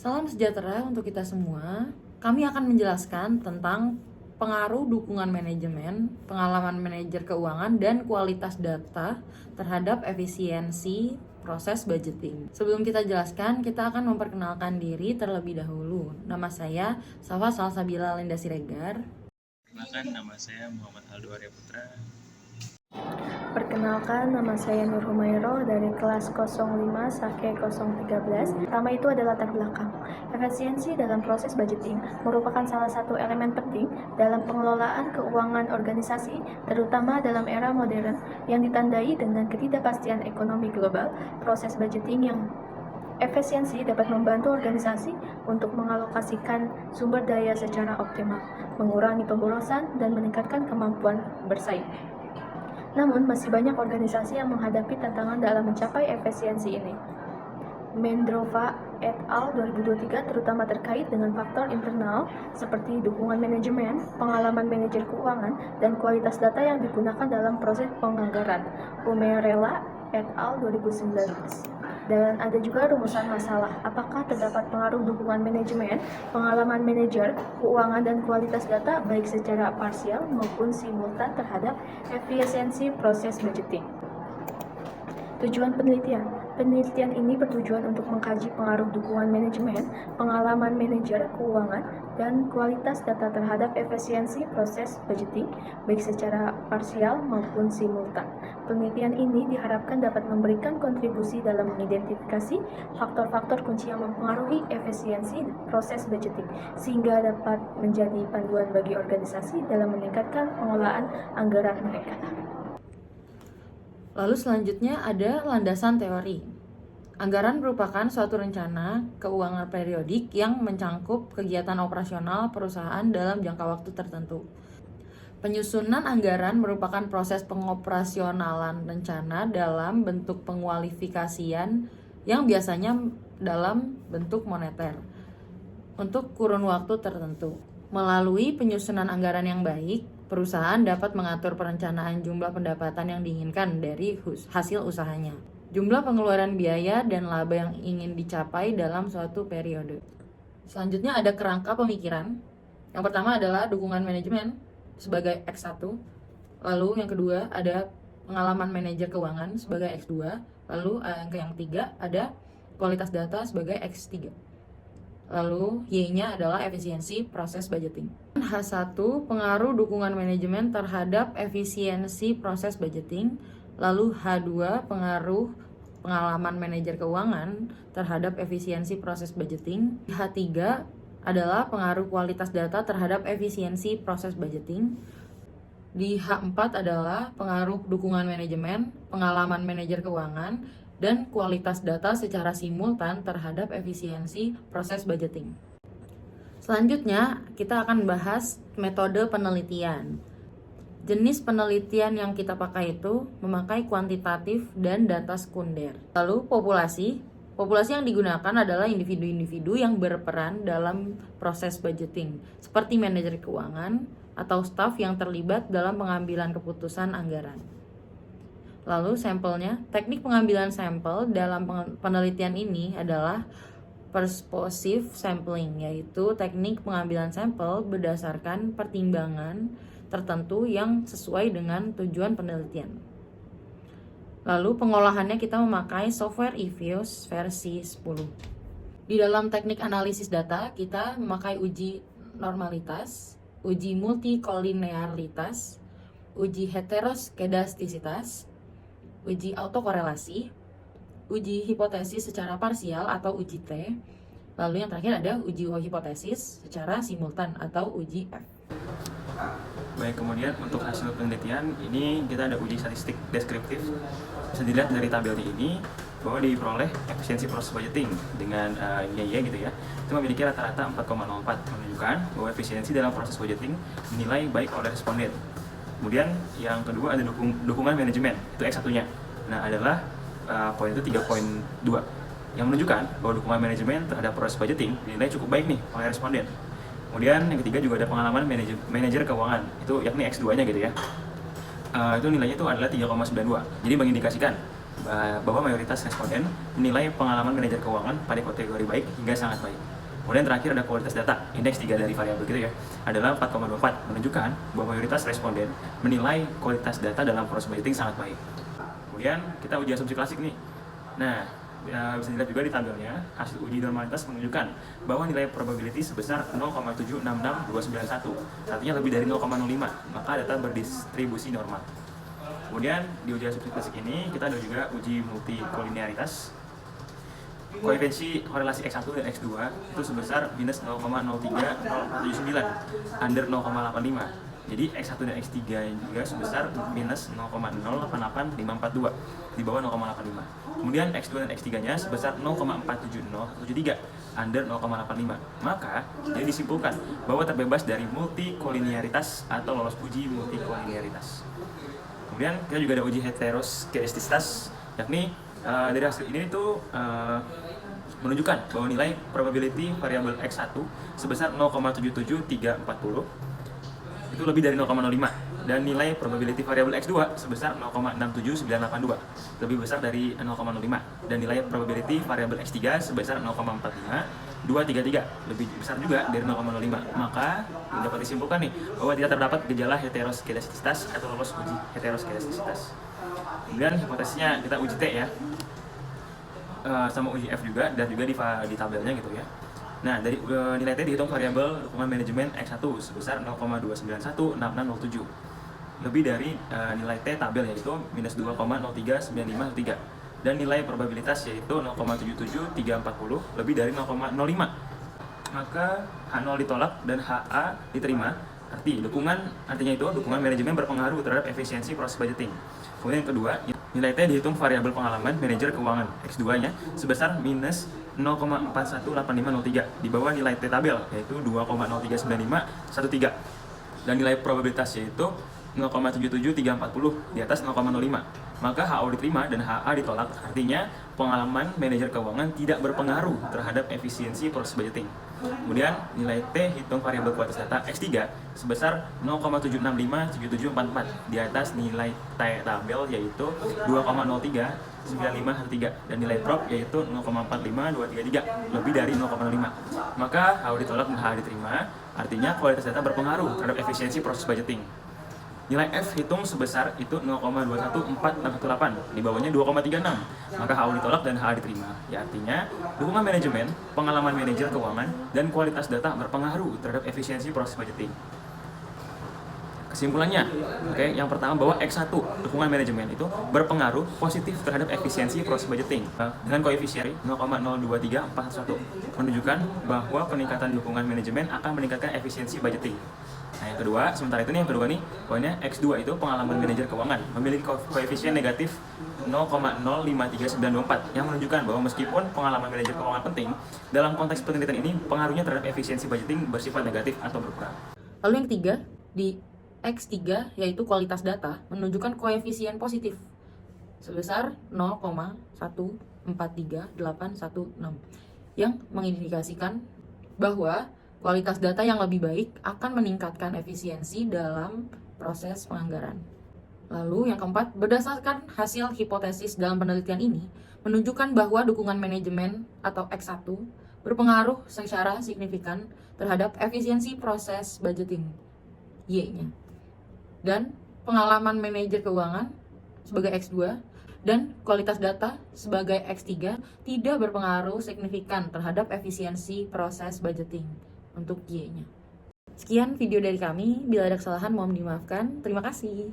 Salam sejahtera untuk kita semua. Kami akan menjelaskan tentang pengaruh dukungan manajemen, pengalaman manajer keuangan, dan kualitas data terhadap efisiensi proses budgeting. Sebelum kita jelaskan, kita akan memperkenalkan diri terlebih dahulu. Nama saya Safa Salsabila Linda Siregar. Perkenalkan, nama saya Muhammad Aldo Arya Putra. Perkenalkan, nama saya Nur Humairo dari kelas 05 Sake 013. Pertama itu adalah latar belakang. Efisiensi dalam proses budgeting merupakan salah satu elemen penting dalam pengelolaan keuangan organisasi, terutama dalam era modern yang ditandai dengan ketidakpastian ekonomi global. Proses budgeting yang efisiensi dapat membantu organisasi untuk mengalokasikan sumber daya secara optimal, mengurangi pemborosan, dan meningkatkan kemampuan bersaing. Namun, masih banyak organisasi yang menghadapi tantangan dalam mencapai efisiensi ini. Mendrova et al. 2023 terutama terkait dengan faktor internal seperti dukungan manajemen, pengalaman manajer keuangan, dan kualitas data yang digunakan dalam proses penganggaran. Umerella et al. 2019. Dan ada juga rumusan masalah, apakah terdapat pengaruh dukungan manajemen, pengalaman manajer, keuangan, dan kualitas data baik secara parsial maupun simultan terhadap efisiensi proses budgeting. Tujuan penelitian. Penelitian ini bertujuan untuk mengkaji pengaruh dukungan manajemen, pengalaman manajer keuangan, dan kualitas data terhadap efisiensi proses budgeting, baik secara parsial maupun simultan. Penelitian ini diharapkan dapat memberikan kontribusi dalam mengidentifikasi faktor-faktor kunci yang mempengaruhi efisiensi proses budgeting, sehingga dapat menjadi panduan bagi organisasi dalam meningkatkan pengelolaan anggaran mereka. Lalu selanjutnya ada landasan teori. Anggaran merupakan suatu rencana keuangan periodik yang mencangkup kegiatan operasional perusahaan dalam jangka waktu tertentu. Penyusunan anggaran merupakan proses pengoperasionalan rencana dalam bentuk pengualifikasian yang biasanya dalam bentuk moneter untuk kurun waktu tertentu. Melalui penyusunan anggaran yang baik, perusahaan dapat mengatur perencanaan jumlah pendapatan yang diinginkan dari hasil usahanya, jumlah pengeluaran biaya, dan laba yang ingin dicapai dalam suatu periode. Selanjutnya ada kerangka pemikiran. Yang pertama adalah dukungan manajemen sebagai X1. Lalu yang kedua ada pengalaman manajer keuangan sebagai X2. Lalu yang ketiga ada kualitas data sebagai X3. Lalu Y-nya adalah efisiensi proses budgeting. H1 pengaruh dukungan manajemen terhadap efisiensi proses budgeting. Lalu H2 pengaruh pengalaman manajer keuangan terhadap efisiensi proses budgeting. H3 adalah pengaruh kualitas data terhadap efisiensi proses budgeting. Di H4 adalah pengaruh dukungan manajemen, pengalaman manajer keuangan, dan kualitas data secara simultan terhadap efisiensi proses budgeting. Selanjutnya, kita akan bahas metode penelitian. Jenis penelitian yang kita pakai itu memakai kuantitatif dan data sekunder. Lalu populasi yang digunakan adalah individu-individu yang berperan dalam proses budgeting, seperti manajer keuangan atau staf yang terlibat dalam pengambilan keputusan anggaran. Lalu sampelnya, teknik pengambilan sampel dalam penelitian ini adalah persuasive sampling, yaitu teknik pengambilan sampel berdasarkan pertimbangan tertentu yang sesuai dengan tujuan penelitian. Lalu pengolahannya kita memakai software EViews versi 10. Di dalam teknik analisis data, kita memakai uji normalitas, uji multikolinearitas, uji heteroskedastisitas, uji autokorelasi, uji hipotesis secara parsial atau uji T, lalu yang terakhir ada uji hipotesis secara simultan atau uji F. Baik, kemudian untuk hasil penelitian ini kita ada uji statistik deskriptif. Bisa dilihat dari tabel ini bahwa diperoleh efisiensi proses budgeting dengan Y gitu ya, itu memiliki rata-rata 4,04, menunjukkan bahwa efisiensi dalam proses budgeting dinilai baik oleh responden. Kemudian yang kedua ada dukungan manajemen, itu X1-nya. Nah, adalah poin itu 3.2 yang menunjukkan bahwa dukungan manajemen terhadap proses budgeting dinilai cukup baik nih oleh responden. Kemudian yang ketiga juga ada pengalaman manajer keuangan, itu yakni X2-nya gitu ya. Itu nilainya itu adalah 3,92. Jadi mengindikasikan bahwa mayoritas responden menilai pengalaman manajer keuangan pada kategori baik hingga sangat baik. Kemudian terakhir ada kualitas data, indeks 3 dari variabel gitu ya, adalah 4,24, menunjukkan bahwa mayoritas responden menilai kualitas data dalam proses budgeting sangat baik. Kemudian kita uji asumsi klasik nih. Nah, bisa dilihat juga di tabelnya, hasil uji normalitas menunjukkan bahwa nilai probability sebesar 0,766291, artinya lebih dari 0,05, maka data berdistribusi normal. Kemudian di uji asumsi klasik ini kita ada juga uji multikolinearitas. Koefisiensi korelasi X1 dan X2 itu sebesar minus 0,03079 under 0,85. Jadi X1 dan X3 juga sebesar minus 0,088542 di bawah 0,85. Kemudian X2 dan X3 nya sebesar 0,47013 under 0,85. Maka jadi disimpulkan bahwa terbebas dari multikolinearitas atau lolos uji multikolinearitas. Kemudian kita juga ada uji heteroskedastisitas, yakni dari hasil ini itu menunjukkan bahwa nilai probability variabel X1 sebesar 0,77340 itu lebih dari 0,05, dan nilai probability variabel X2 sebesar 0,67982 lebih besar dari 0,05, dan nilai probability variabel X3 sebesar 0,45233 lebih besar juga dari 0,05. Maka dapat disimpulkan nih bahwa tidak terdapat gejala heteroskedastisitas atau lolos uji heteroskedastisitas. Kemudian hipotesisnya kita uji T ya, sama uji F juga, dan juga di tabelnya gitu ya. Nah, dari nilai T dihitung variabel dukungan manajemen X1 sebesar 0,2916607 lebih dari nilai T tabel yaitu minus 2,039513, dan nilai probabilitas yaitu 0,77340 lebih dari 0,05. Maka H0 ditolak dan HA diterima. Artinya itu dukungan manajemen berpengaruh terhadap efisiensi proses budgeting. Kemudian yang kedua, nilai T dihitung variabel pengalaman manajer keuangan X2-nya sebesar minus 0,418503 di bawah nilai T tabel yaitu 2,039513, dan nilai probabilitas yaitu 0,77340 di atas 0,05. Maka HO diterima dan HA ditolak. Artinya pengalaman manajer keuangan tidak berpengaruh terhadap efisiensi proses budgeting. Kemudian nilai T hitung variabel kualitas data X3 sebesar 0,7657744 di atas nilai T tabel yaitu 2,039513, dan nilai prop yaitu 0,45233 lebih dari 0,05. Maka HO ditolak dan HA diterima. Artinya kualitas data berpengaruh terhadap efisiensi proses budgeting. Nilai F hitung sebesar itu 0,214618, di bawahnya 2,36. Maka HO ditolak dan HA diterima. Ya, artinya dukungan manajemen, pengalaman manajer keuangan, dan kualitas data berpengaruh terhadap efisiensi proses budgeting. Kesimpulannya, yang pertama bahwa X1 dukungan manajemen itu berpengaruh positif terhadap efisiensi proses budgeting dengan koefisien 0,02341, menunjukkan bahwa peningkatan dukungan manajemen akan meningkatkan efisiensi budgeting. Nah, yang kedua, sementara itu nih yang kedua nih, pokoknya X2 itu pengalaman manajer keuangan memiliki koefisien negatif 0,053924 yang menunjukkan bahwa meskipun pengalaman manajer keuangan penting, dalam konteks penelitian ini pengaruhnya terhadap efisiensi budgeting bersifat negatif atau berkurang. Lalu yang ketiga, di X3 yaitu kualitas data menunjukkan koefisien positif sebesar 0,143816 yang mengindikasikan bahwa kualitas data yang lebih baik akan meningkatkan efisiensi dalam proses penganggaran. Lalu yang keempat, berdasarkan hasil hipotesis dalam penelitian ini menunjukkan bahwa dukungan manajemen atau X1 berpengaruh secara signifikan terhadap efisiensi proses budgeting Y-nya. Dan pengalaman manajer keuangan sebagai X2 dan kualitas data sebagai X3 tidak berpengaruh signifikan terhadap efisiensi proses budgeting untuk Y-nya. Sekian video dari kami, bila ada kesalahan mohon dimaafkan. Terima kasih.